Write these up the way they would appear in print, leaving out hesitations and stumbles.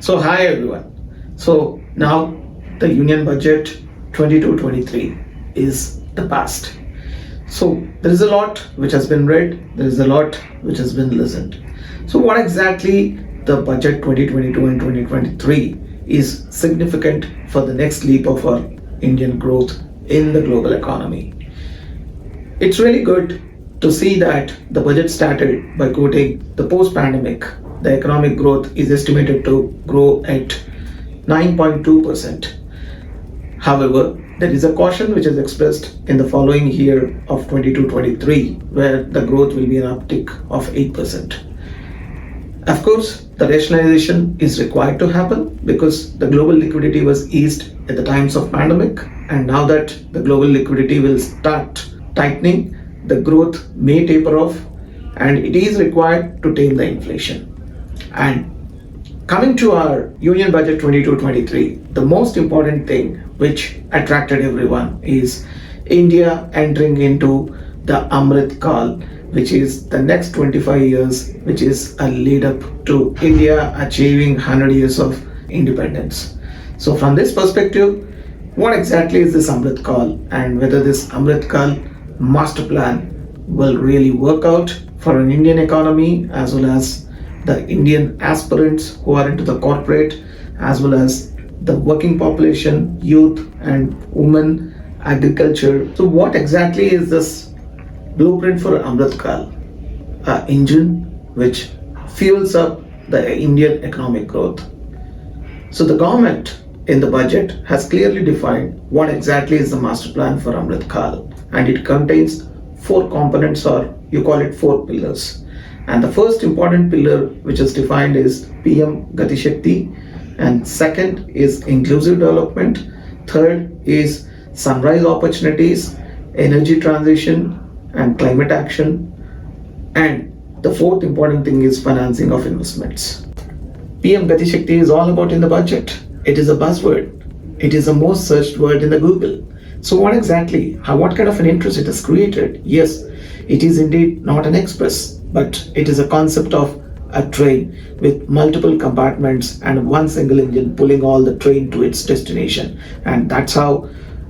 So, hi everyone. So, now the Union Budget 22-23 is the past. So, there is a lot which has been read, there is a lot which has been listened. So, what exactly the Budget 2022 and 2023 is significant for the next leap of our Indian growth in the global economy? It's really good to see that the budget started by quoting the post-pandemic, the economic growth is estimated to grow at 9.2%. However, there is a caution which is expressed in the following year of 22-23, where the growth will be an uptick of 8%. Of course, the rationalization is required to happen because the global liquidity was eased at the times of pandemic, and now that the global liquidity will start tightening, the growth may taper off and it is required to tame the inflation. And coming to our Union Budget 22-23, the most important thing which attracted everyone is India entering into the Amrit Kaal, which is the next 25 years, which is a lead up to India achieving 100 years of independence. So from this perspective, what exactly is this Amrit Kaal and whether this Amrit Kaal master plan will really work out for an Indian economy as well as the Indian aspirants who are into the corporate as well as the working population, youth and women, agriculture. So what exactly is this blueprint for Amrit Kaal? An engine which fuels up the Indian economic growth. So the government in the budget has clearly defined what exactly is the master plan for Amrit Kaal, and it contains four components, or you call it four pillars. And the first important pillar which is defined is PM Gati Shakti, and second is inclusive development, third is sunrise opportunities, energy transition and climate action, and the fourth important thing is financing of investments. PM Gati Shakti is all about in the budget. It is a buzzword. It is the most searched word in the Google. So what exactly, what kind of an interest it has created? Yes, it is indeed not an express, but it is a concept of a train with multiple compartments and one single engine pulling all the train to its destination. And that's how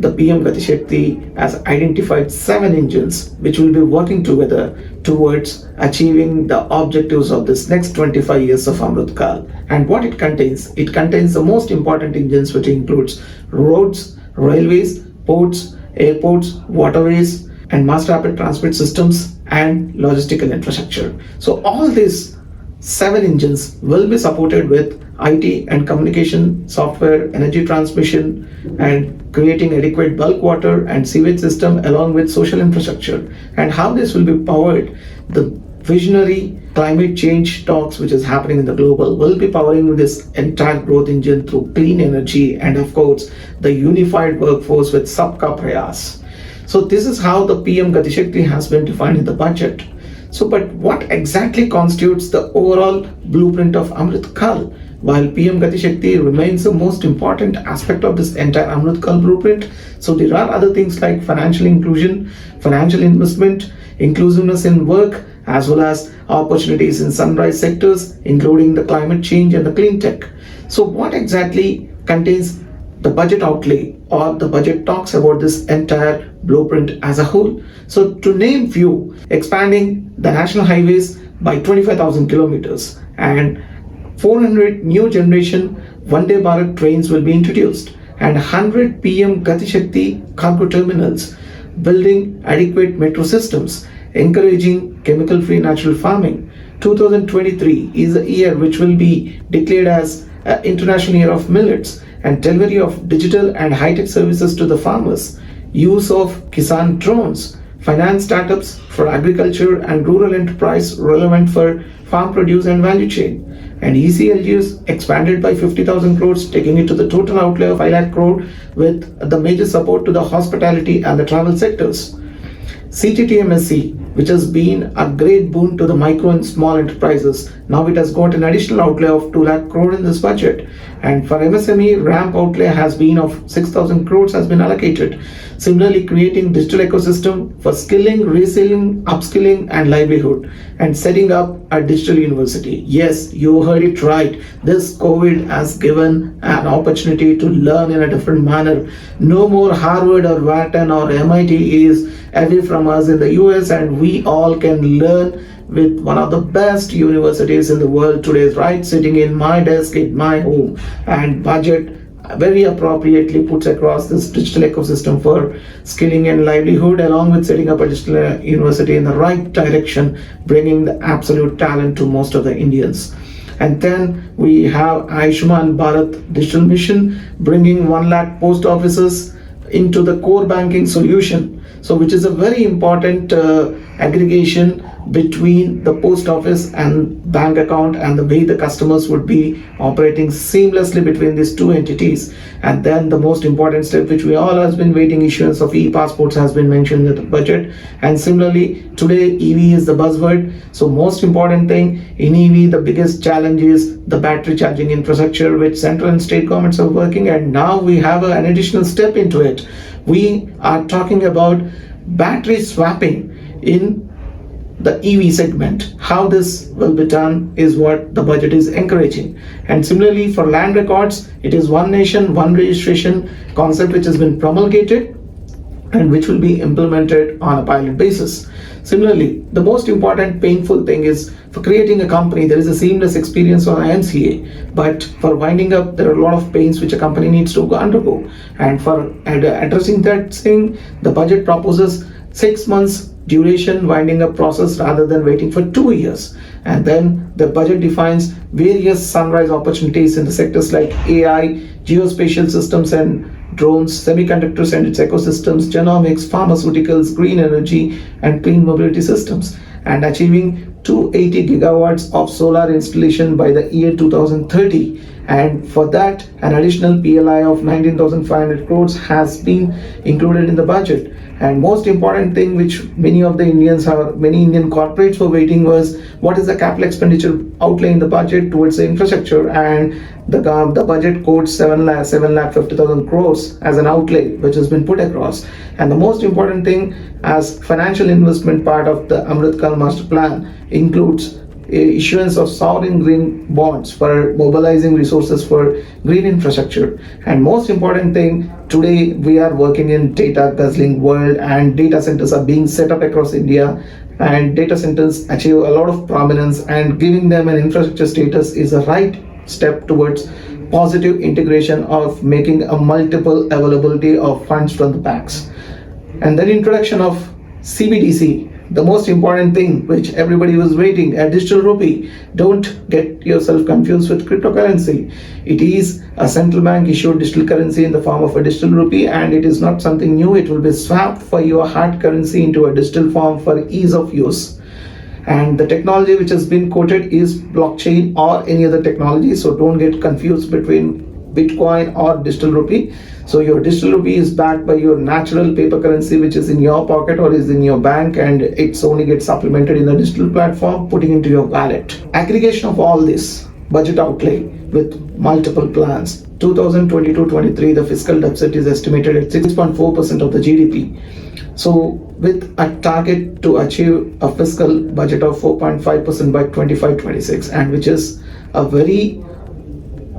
the PM Gati Shakti has identified 7 engines which will be working together towards achieving the objectives of this next 25 years of Amrit Kaal. And what it contains the most important engines, which includes roads, railways, ports, airports, waterways, and mass rapid transit systems and logistical infrastructure. So all these 7 engines will be supported with IT and communication software, energy transmission, and creating adequate bulk water and sewage system along with social infrastructure. And how this will be powered, the visionary climate change talks which is happening in the global will be powering this entire growth engine through clean energy and of course the unified workforce with Sabka Prayas. So this is how the PM Gati Shakti has been defined in the budget. So but what exactly constitutes the overall blueprint of Amrit Kaal? While PM Gati Shakti remains the most important aspect of this entire Amrit Kaal blueprint, so there are other things like financial inclusion, financial investment, inclusiveness in work, as well as opportunities in sunrise sectors, including the climate change and the clean tech. So what exactly contains the budget outlay, or the budget talks about this entire blueprint as a whole? So to name few, expanding the national highways by 25,000 kilometers and 400 new generation Vande Bharat trains will be introduced, and 100 PM Gati Shakti cargo terminals, building adequate metro systems, encouraging chemical-free natural farming. 2023 is a year which will be declared as International Year of Millets, and delivery of digital and high-tech services to the farmers, use of Kisan drones, finance startups for agriculture and rural enterprise relevant for farm produce and value chain, and ECLGs expanded by 50,000 crores, taking it to the total outlay of 5 lakh crore with the major support to the hospitality and the travel sectors. CTTMSC, which has been a great boon to the micro and small enterprises, now it has got an additional outlay of 2 lakh crore in this budget. And for MSME, ramp outlay has been of 6,000 crores has been allocated. Similarly, creating digital ecosystem for skilling, reskilling, upskilling, and livelihood, and setting up a digital university. Yes, you heard it right. This COVID has given an opportunity to learn in a different manner. No more Harvard or Wharton or MIT is away from us in the US, and we all can learn with one of the best universities in the world today, right sitting in my desk in my home. And budget very appropriately puts across this digital ecosystem for skilling and livelihood, along with setting up a digital university in the right direction, bringing the absolute talent to most of the Indians. And then we have Ayushman Bharat Digital Mission, bringing 1 lakh post offices into the core banking solution. So, which is a very important aggregation between the post office and bank account, and the way the customers would be operating seamlessly between these two entities. And then the most important step, which we all has been waiting, issuance of e-passports has been mentioned in the budget. And similarly, today EV is the buzzword. So most important thing in EV, the biggest challenge is the battery charging infrastructure, which central and state governments are working. And now we have an additional step into it. We are talking about battery swapping in the EV segment. How this will be done is what the budget is encouraging. And similarly, for land records, it is one nation, one registration concept which has been promulgated and which will be implemented on a pilot basis. Similarly, the most important painful thing is for creating a company, there is a seamless experience on MCA, but for winding up, there are a lot of pains which a company needs to undergo. And for addressing that thing, the budget proposes 6 months duration winding up process rather than waiting for 2 years. And then the budget defines various sunrise opportunities in the sectors like AI, geospatial systems and drones, semiconductors and its ecosystems, genomics, pharmaceuticals, green energy, and clean mobility systems, and achieving 280 gigawatts of solar installation by the year 2030. And for that, an additional PLI of 19,500 crores has been included in the budget. And most important thing, which many Indian corporates were waiting, was what is the capital expenditure outlay in the budget towards the infrastructure. And the budget quotes 7,50,000 crores as an outlay, which has been put across. And the most important thing, as financial investment part of the Amrit Kaal master plan, includes issuance of sovereign green bonds for mobilizing resources for green infrastructure. And most important thing, today we are working in data guzzling world, and data centers are being set up across India, and data centers achieve a lot of prominence, and giving them an infrastructure status is a right step towards positive integration of making a multiple availability of funds from the banks. And then introduction of CBDC, the most important thing which everybody was waiting, a digital rupee. Don't get yourself confused with cryptocurrency. It is a central bank issued digital currency in the form of a digital rupee, and it is not something new. It will be swapped for your hard currency into a digital form for ease of use. And the technology which has been quoted is blockchain or any other technology, so don't get confused between Bitcoin or digital rupee. So your digital rupee is backed by your natural paper currency, which is in your pocket or is in your bank, and it's only gets supplemented in the digital platform, putting into your wallet. Aggregation of all this budget outlay with multiple plans. 2022-23, the fiscal deficit is estimated at 6.4% of the GDP. So with a target to achieve a fiscal budget of 4.5% by 25-26, and which is a very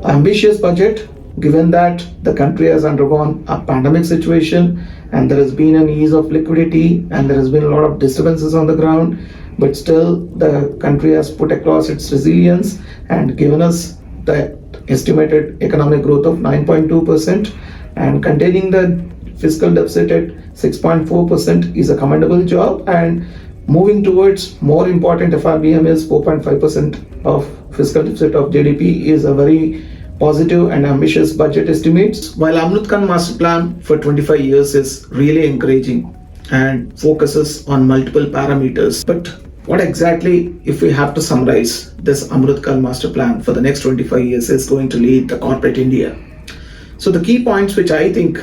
ambitious budget, given that the country has undergone a pandemic situation and there has been an ease of liquidity and there has been a lot of disturbances on the ground, but still the country has put across its resilience and given us the estimated economic growth of 9.2%, and containing the fiscal deficit at 6.4% is a commendable job. And moving towards more important FRBM is 4.5% of fiscal deficit of GDP is a very positive and ambitious budget estimates. While Amrit Kaal master plan for 25 years is really encouraging and focuses on multiple parameters, but what exactly, if we have to summarize this Amrit Kaal master plan for the next 25 years, is going to lead the corporate India? So the key points which I think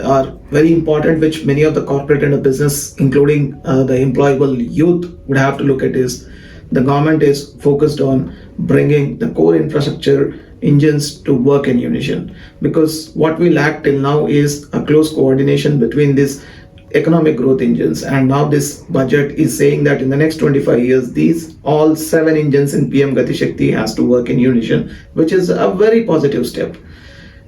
are very important, which many of the corporate and the business, including the employable youth, would have to look at, is the government is focused on bringing the core infrastructure engines to work in unison, because what we lack till now is a close coordination between these economic growth engines. And now this budget is saying that in the next 25 years these all 7 engines in PM Gati Shakti has to work in unison, which is a very positive step.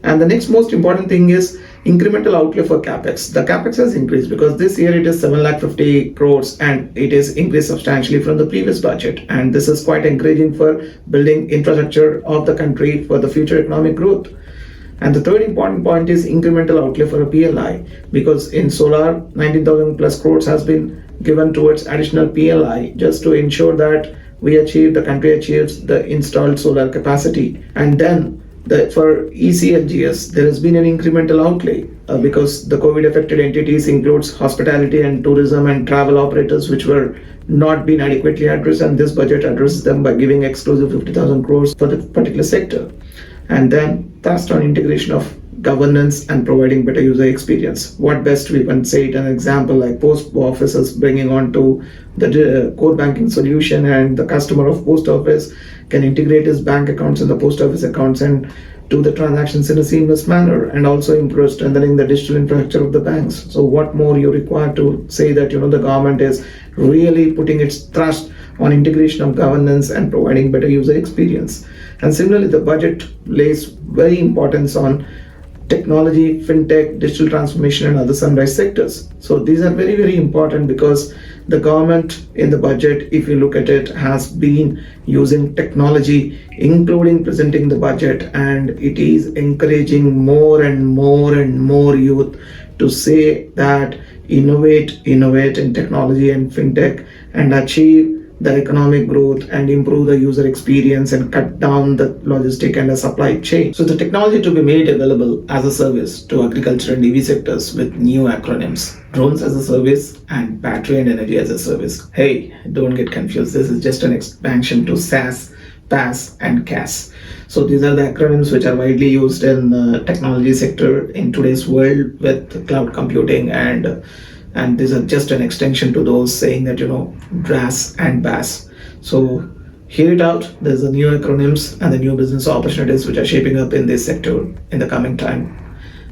And the next most important thing is incremental outlay for capex. The capex has increased because this year it is 750 crores and it is increased substantially from the previous budget. And this is quite encouraging for building infrastructure of the country for the future economic growth. And the third important point is incremental outlay for a PLI, because in solar 19,000 plus crores has been given towards additional PLI just to ensure that the country achieves the installed solar capacity. And then for ECLGS, there has been an incremental outlay because the COVID affected entities includes hospitality and tourism and travel operators, which were not been adequately addressed, and this budget addresses them by giving exclusive 50,000 crores for the particular sector. And then thrust on integration of governance and providing better user experience. What best we can say it an example like post offices bringing on to the core banking solution, and the customer of post office can integrate his bank accounts and the post office accounts and do the transactions in a seamless manner, and also improve strengthening the digital infrastructure of the banks. So what more you require to say that the government is really putting its thrust on integration of governance and providing better user experience. And similarly, the budget lays very importance on technology, fintech, digital transformation, and other sunrise sectors. So these are very, very important because the government in the budget, if you look at it, has been using technology, including presenting the budget, and it is encouraging more and more and more youth to say that innovate in technology and fintech and achieve the economic growth and improve the user experience and cut down the logistic and the supply chain. So the technology to be made available as a service to agriculture and EV sectors with new acronyms: drones as a service and battery and energy as a service. Hey, don't get confused. This is just an expansion to SaaS, PaaS and CaaS. So these are the acronyms which are widely used in the technology sector in today's world with cloud computing, and these are just an extension to those saying that DRaaS and BaaS. So hear it out. There's the new acronyms and the new business opportunities which are shaping up in this sector in the coming time.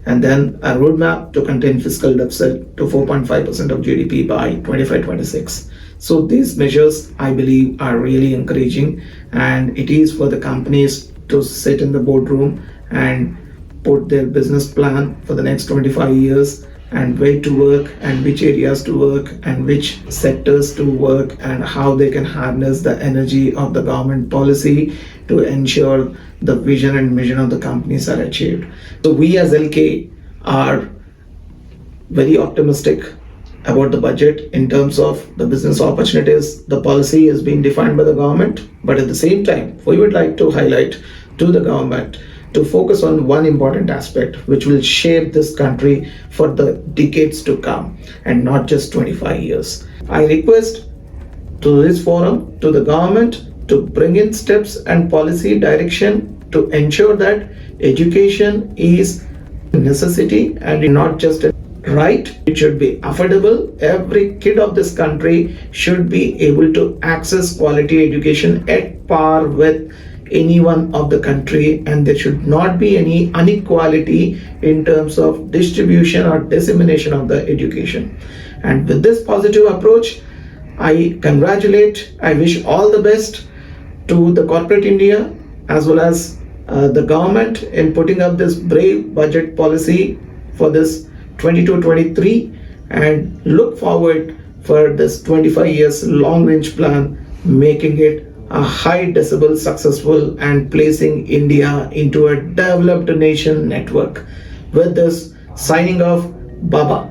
And then a roadmap to contain fiscal deficit to 4.5% of GDP by 25-26. So these measures, I believe, are really encouraging, and it is for the companies to sit in the boardroom and put their business plan for the next 25 years and where to work and which areas to work and which sectors to work and how they can harness the energy of the government policy to ensure the vision and mission of the companies are achieved. So we as Ealkay are very optimistic about the budget in terms of the business opportunities. The policy is being defined by the government, but at the same time, we would like to highlight to the government to focus on one important aspect which will shape this country for the decades to come and not just 25 years. I request to this forum, to the government, to bring in steps and policy direction to ensure that education is a necessity and not just a right. It should be affordable. Every kid of this country should be able to access quality education at par with anyone of the country, and there should not be any inequality in terms of distribution or dissemination of the education. And with this positive approach, I wish all the best to the corporate India as well as the government in putting up this brave budget policy for this 22-23, and look forward for this 25 years long range plan, making it a high decibel successful and placing India into a developed nation network. With this, signing off, Baba.